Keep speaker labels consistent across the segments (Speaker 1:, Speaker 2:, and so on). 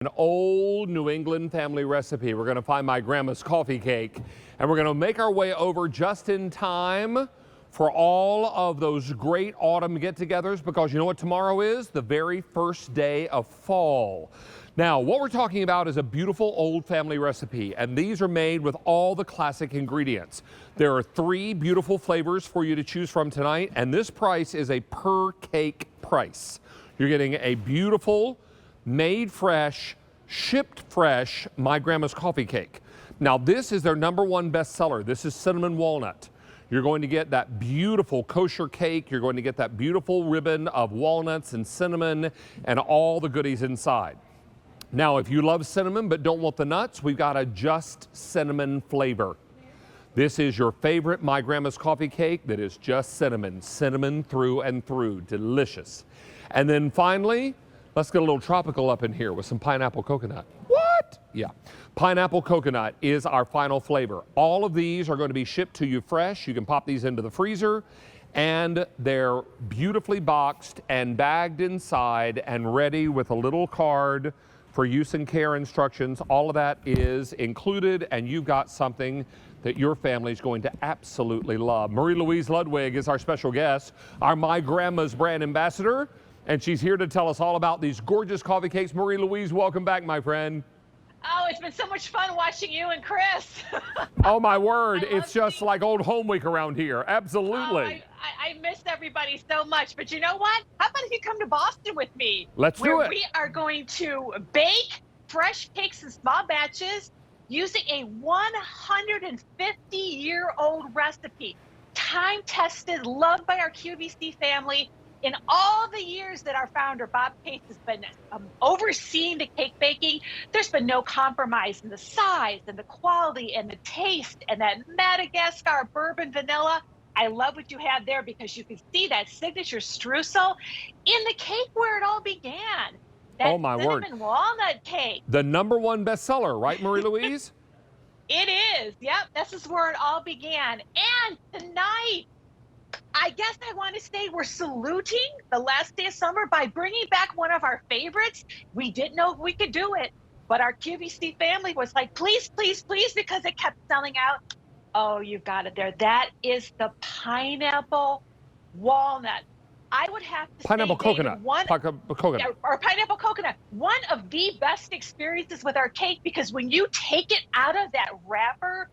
Speaker 1: An old New England family recipe. We're going to find my grandma's coffee cake, and we're going to make our way over just in time for all of those great autumn get-togethers, because you know what tomorrow is? The very first day of fall. Now, what we're talking about is a beautiful old family recipe, and these are made with all the classic ingredients. There are 3 beautiful flavors for you to choose from tonight, and this price is a per cake price. You're getting a beautiful, made fresh, shipped fresh My Grandma's Coffee Cake. Now, this is their #1 bestseller. This is cinnamon walnut. You're going to get that beautiful kosher cake. You're going to get that beautiful ribbon of walnuts and cinnamon and all the goodies inside. Now, if you love cinnamon but don't want the nuts, we've got a just cinnamon flavor. This is your favorite My Grandma's Coffee Cake that is just cinnamon. Cinnamon through and through. Delicious. And then finally, let's get a little tropical up in here with some pineapple coconut. What? Yeah. Pineapple coconut is our final flavor. All of these are going to be shipped to you fresh. You can pop these into the freezer, and they're beautifully boxed and bagged inside and ready with a little card for use and care instructions. All of that is included, and you've got something that your family's going to absolutely love. Marie-Louise Ludwig is our special guest, our My Grandma's brand ambassador, and she's here to tell us all about these gorgeous coffee cakes. Marie-Louise, welcome back, my friend.
Speaker 2: Oh, it's been so much fun watching you and Chris.
Speaker 1: Oh, my word. It's just like old home week around here. Absolutely.
Speaker 2: I miss everybody so much. But you know what? How about if you come to Boston with me?
Speaker 1: Let's do it.
Speaker 2: We are going to bake fresh cakes in small batches using a 150-year-old recipe. Time-tested, loved by our QVC family. In all the years that our founder, Bob Case, has been overseeing the cake baking, there's been no compromise in the size and the quality and the taste and that Madagascar bourbon vanilla. I love what you have there because you can see that signature streusel in the cake where it all began. That
Speaker 1: oh, my word.
Speaker 2: Cinnamon walnut cake.
Speaker 1: The #1 bestseller, right, Marie-Louise?
Speaker 2: It is. Yep. This is where it all began. And tonight, I guess I want to say we're saluting the last day of summer by bringing back one of our favorites. We didn't know if we could do it, but our QVC family was like, please, please, please, because it kept selling out. Oh, you've got it there. That is the pineapple walnut. I would have to
Speaker 1: pineapple
Speaker 2: say,
Speaker 1: coconut.
Speaker 2: Coconut. Or pineapple coconut. One of the best experiences with our cake, because when you take it out of that wrapper,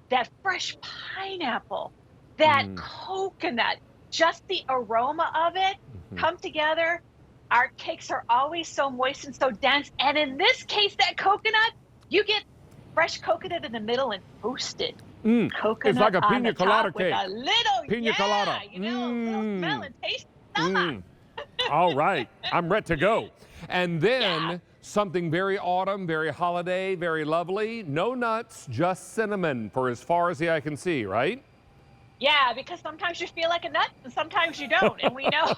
Speaker 2: that fresh pineapple, that coconut, just the aroma of it come together. Our cakes are always so moist and so dense. And in this case, that coconut, you get fresh coconut in the middle and toasted coconut.
Speaker 1: It's like a pina colada cake.
Speaker 2: With a little,
Speaker 1: pina colada.
Speaker 2: You know, a little smell and taste.
Speaker 1: All right. I'm ready to go. And then something very autumn, very holiday, very lovely. No nuts, just cinnamon for as far as the eye can see, right?
Speaker 2: Yeah, because sometimes you feel like a nut and sometimes you don't. And we know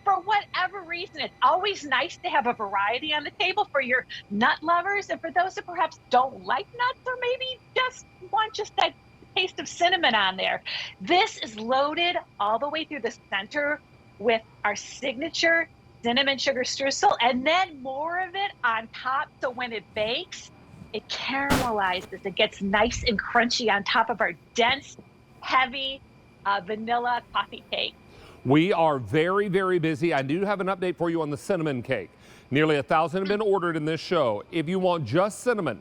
Speaker 2: for whatever reason, it's always nice to have a variety on the table for your nut lovers. And for those that perhaps don't like nuts or maybe just want just that taste of cinnamon on there. This is loaded all the way through the center with our signature cinnamon sugar streusel and then more of it on top. So when it bakes, it caramelizes. It gets nice and crunchy on top of our dense, heavy vanilla coffee cake.
Speaker 1: We are very, very busy. I do have an update for you on the cinnamon cake. Nearly 1,000 have been ordered in this show. If you want just cinnamon,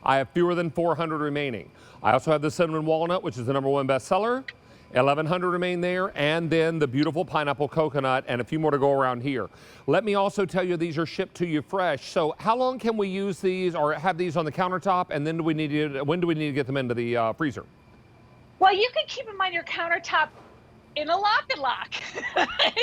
Speaker 1: I have fewer than 400 remaining. I also have the cinnamon walnut, which is the #1 bestseller. 1,100 remain there, and then the beautiful pineapple coconut and a few more to go around here. Let me also tell you these are shipped to you fresh. So how long can we use these or have these on the countertop, and then when do we need to get them into the freezer?
Speaker 2: Well, you can keep them on your countertop in a lock and lock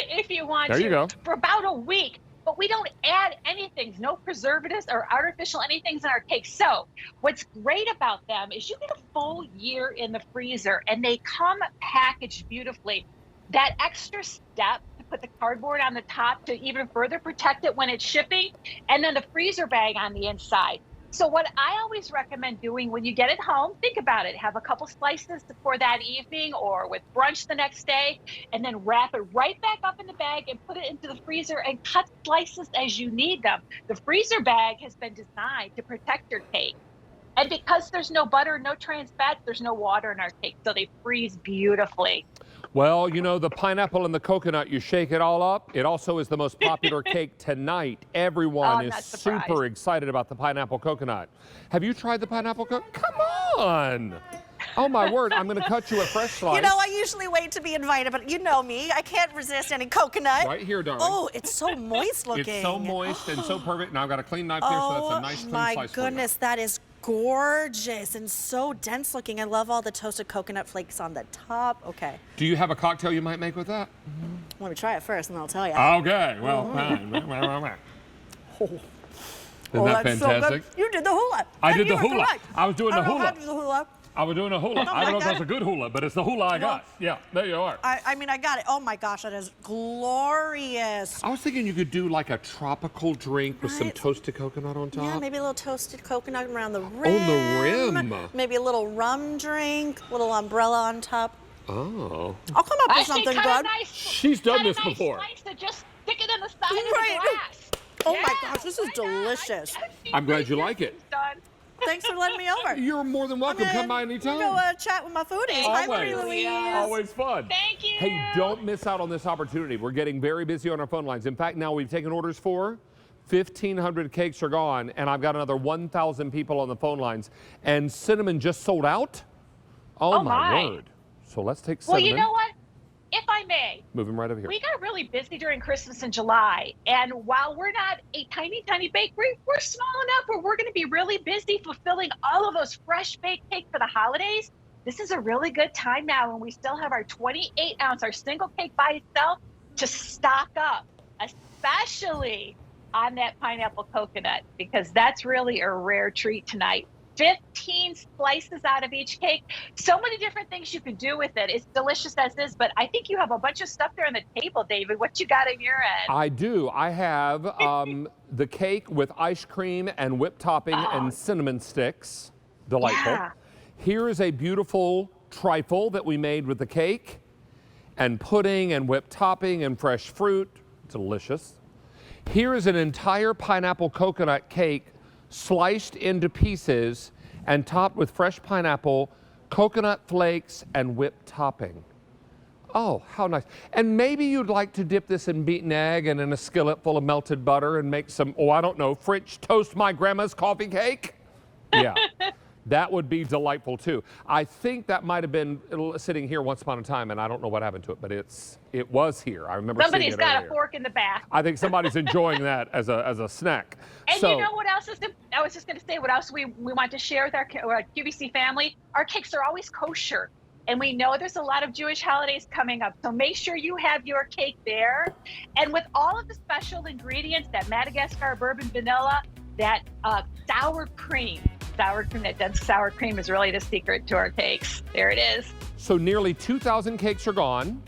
Speaker 2: if you want
Speaker 1: there
Speaker 2: to.
Speaker 1: You go.
Speaker 2: For about a week. But we don't add anything, no preservatives or artificial anythings in our cakes. So what's great about them is you get a full year in the freezer and they come packaged beautifully. That extra step to put the cardboard on the top to even further protect it when it's shipping, and then the freezer bag on the inside. So what I always recommend doing when you get it home, think about it. Have a couple slices for that evening or with brunch the next day, and then wrap it right back up in the bag and put it into the freezer and cut slices as you need them. The freezer bag has been designed to protect your cake. And because there's no butter, no trans fats, there's no water in our cake, so they freeze beautifully.
Speaker 1: Well, you know, the pineapple and the coconut, you shake it all up. It also is the most popular cake tonight. Everyone
Speaker 2: I'm
Speaker 1: is
Speaker 2: not surprised.
Speaker 1: super excited about the pineapple coconut. Have you tried the pineapple coconut? Come on. Oh, my word. I'm going to cut you a fresh slice.
Speaker 3: You know, I usually wait to be invited, but you know me. I can't resist any coconut.
Speaker 1: Right here, darling.
Speaker 3: Oh, it's so moist looking.
Speaker 1: It's so moist and so perfect. Now I've got a clean knife here, so that's a nice clean
Speaker 3: my
Speaker 1: slice
Speaker 3: goodness, that is gorgeous and so dense looking. I love all the toasted coconut flakes on the top. Okay.
Speaker 1: for you. Do you have a cocktail you might make with that?
Speaker 3: Let me try it first and I'll tell you.
Speaker 1: Okay, well, fine. Isn't that
Speaker 3: that's
Speaker 1: fantastic?
Speaker 3: so good. You did the hula.
Speaker 1: I
Speaker 3: And
Speaker 1: did
Speaker 3: you
Speaker 1: the
Speaker 3: were
Speaker 1: hula.
Speaker 3: correct.
Speaker 1: I was doing the
Speaker 3: I don't know
Speaker 1: hula.
Speaker 3: how to do the hula.
Speaker 1: I was doing a hula. I don't know if that's a good hula, but it's the hula I got. Yeah, there you are.
Speaker 3: I mean, I got it. Oh my gosh, that is glorious.
Speaker 1: I was thinking you could do like a tropical drink with some
Speaker 3: Right.
Speaker 1: toasted coconut on top.
Speaker 3: Yeah, maybe a little toasted coconut around the rim.
Speaker 1: On the rim.
Speaker 3: Maybe a little rum drink, little umbrella on top.
Speaker 1: Oh.
Speaker 3: I'll come up with
Speaker 2: Actually,
Speaker 3: something
Speaker 2: cut a
Speaker 3: good.
Speaker 2: nice,
Speaker 1: She's done
Speaker 2: cut a
Speaker 1: this
Speaker 2: nice
Speaker 1: before.
Speaker 2: Slice and just stick it in the side
Speaker 3: Right.
Speaker 2: of the glass.
Speaker 3: Oh my
Speaker 2: Yeah,
Speaker 3: gosh, this is
Speaker 2: why not?
Speaker 3: delicious.
Speaker 1: I'm glad you like it.
Speaker 2: Done.
Speaker 3: Thanks for letting me over.
Speaker 1: You're more than welcome. Come by anytime.
Speaker 3: We'll go chat with my foodies. Hi, Marie
Speaker 1: Always.
Speaker 3: Louise.
Speaker 1: Always fun.
Speaker 2: Thank you.
Speaker 1: Hey, don't miss out on this opportunity. We're getting very busy on our phone lines. In fact, now we've taken orders for 1,500 cakes are gone, and I've got another 1,000 people on the phone lines. And cinnamon just sold out? Oh, my
Speaker 2: my.
Speaker 1: word. So let's take
Speaker 2: Well,
Speaker 1: cinnamon.
Speaker 2: you know what? If I may,
Speaker 1: Move him right over here.
Speaker 2: we got really busy during Christmas in July. And while we're not a tiny, tiny bakery, we're small enough where we're going to be really busy fulfilling all of those fresh baked cakes for the holidays. This is a really good time now when we still have our 28-ounce, our single cake by itself, to stock up, especially on that pineapple coconut, because that's really a rare treat tonight. 15 slices out of each cake. So many different things you can do with it. It's delicious as is, but I think you have a bunch of stuff there on the table, David. What you got on your end?
Speaker 1: I do. I have the cake with ice cream and whipped topping and cinnamon sticks. Delightful.
Speaker 2: Yeah.
Speaker 1: Here is a beautiful trifle that we made with the cake and pudding and whipped topping and fresh fruit. Delicious. Here is an entire pineapple coconut cake sliced into pieces and topped with fresh pineapple, coconut flakes, and whipped topping. Oh, how nice. And maybe you'd like to dip this in beaten egg and in a skillet full of melted butter and make some, oh, I don't know, French toast my grandma's coffee cake? Yeah. That would be delightful too. I think that might have been sitting here once upon a time, and I don't know what happened to it, but it was here. I remember
Speaker 2: Somebody's
Speaker 1: seeing it
Speaker 2: got
Speaker 1: earlier.
Speaker 2: a fork in the back.
Speaker 1: I think somebody's enjoying that as a snack.
Speaker 2: And
Speaker 1: so,
Speaker 2: you know what else is, I was just going to say what else we want to share with our QVC family. Our cakes are always kosher. And we know there's a lot of Jewish holidays coming up. So make sure you have your cake there. And with all of the special ingredients, that Madagascar bourbon vanilla, that sour cream, that dense sour cream is really the secret to our cakes. There it is.
Speaker 1: So nearly 2,000 cakes are gone.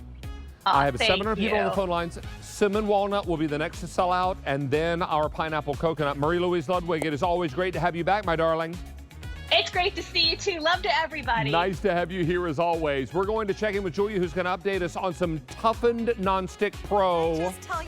Speaker 1: I have
Speaker 2: thank
Speaker 1: 700 people on the
Speaker 2: you.
Speaker 1: phone lines. Cinnamon walnut will be the next to sell out, and then our pineapple coconut. Marie Louise Ludwig, it is always great to have you back, my darling.
Speaker 2: It's great to see you too. Love to everybody.
Speaker 1: Nice to have you here as always. We're going to check in with Julia, who's going to update us on some toughened nonstick pro.
Speaker 3: Just tell